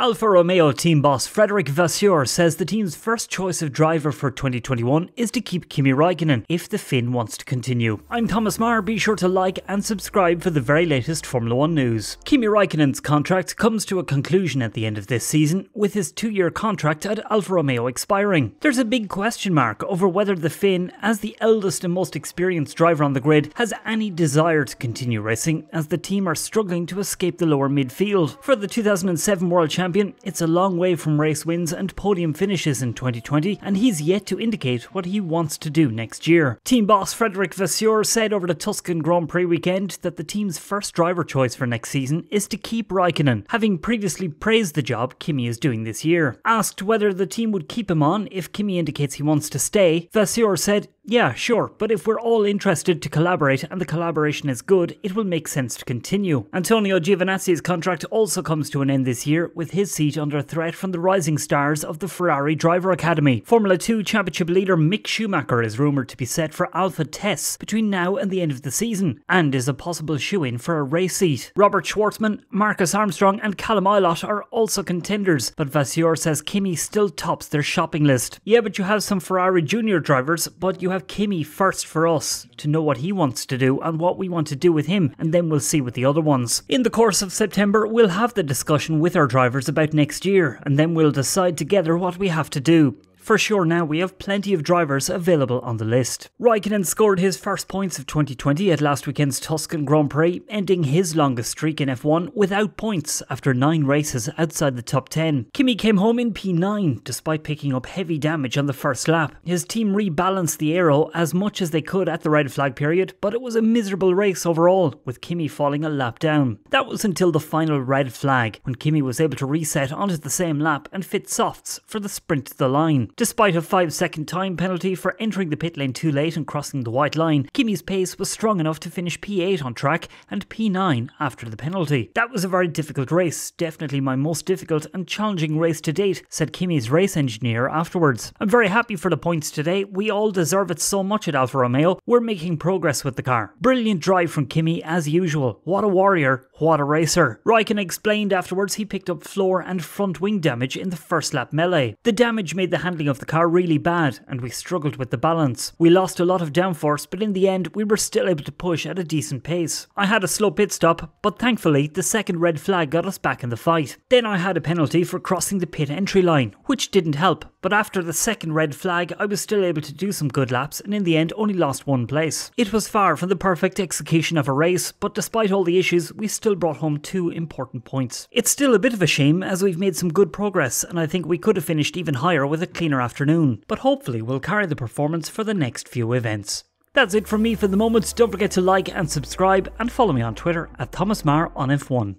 Alfa Romeo team boss Frédéric Vasseur says the team's first choice of driver for 2021 is to keep Kimi Raikkonen if the Finn wants to continue. I'm Thomas Marr, be sure to like and subscribe for the very latest Formula 1 news. Kimi Raikkonen's contract comes to a conclusion at the end of this season, with his 2-year contract at Alfa Romeo expiring. There's a big question mark over whether the Finn, as the eldest and most experienced driver on the grid, has any desire to continue racing, as the team are struggling to escape the lower midfield. For the 2007 World Champion, it's a long way from race wins and podium finishes in 2020, and he's yet to indicate what he wants to do next year. Team boss Frédéric Vasseur said over the Tuscan Grand Prix weekend that the team's first driver choice for next season is to keep Raikkonen, having previously praised the job Kimi is doing this year. Asked whether the team would keep him on if Kimi indicates he wants to stay, Vasseur said, "Yeah, sure, but if we're all interested to collaborate and the collaboration is good, it will make sense to continue." Antonio Giovinazzi's contract also comes to an end this year, with his seat under threat from the rising stars of the Ferrari Driver Academy. Formula 2 Championship leader Mick Schumacher is rumoured to be set for Alpha tests between now and the end of the season, and is a possible shoe-in for a race seat. Robert Schwartzman, Marcus Armstrong and Callum Ilott are also contenders, but Vasseur says Kimi still tops their shopping list. "Yeah, but you have some Ferrari junior drivers, but you have Kimi first for us, to know what he wants to do and what we want to do with him, and then we'll see with the other ones." In the course of September, we'll have the discussion with our drivers about next year, and then we'll decide together what we have to do. For sure now we have plenty of drivers available on the list. Raikkonen scored his first points of 2020 at last weekend's Tuscan Grand Prix, ending his longest streak in F1 without points after 9 races outside the top 10. Kimi came home in P9 despite picking up heavy damage on the first lap. His team rebalanced the aero as much as they could at the red flag period, but it was a miserable race overall, with Kimi falling a lap down. That was until the final red flag, when Kimi was able to reset onto the same lap and fit softs for the sprint to the line. Despite a 5-second time penalty for entering the pit lane too late and crossing the white line, Kimi's pace was strong enough to finish P8 on track and P9 after the penalty. "That was a very difficult race, definitely my most difficult and challenging race to date," said Kimi's race engineer afterwards. "I'm very happy for the points today, we all deserve it so much at Alfa Romeo, we're making progress with the car." Brilliant drive from Kimi as usual, what a warrior, what a racer. Raikkonen explained afterwards he picked up floor and front wing damage in the first lap melee. "The damage made the handling of the car really bad, and we struggled with the balance. We lost a lot of downforce, but in the end we were still able to push at a decent pace. I had a slow pit stop, but thankfully the second red flag got us back in the fight. Then I had a penalty for crossing the pit entry line, which didn't help, but after the second red flag I was still able to do some good laps and in the end only lost 1 place. It was far from the perfect execution of a race, but despite all the issues we still brought home 2 important points. It's still a bit of a shame as we've made some good progress, and I think we could have finished even higher with a cleaner afternoon, but hopefully we'll carry the performance for the next few events." That's it from me for the moment. Don't forget to like and subscribe, and follow me on Twitter at Thomas Marr on F1.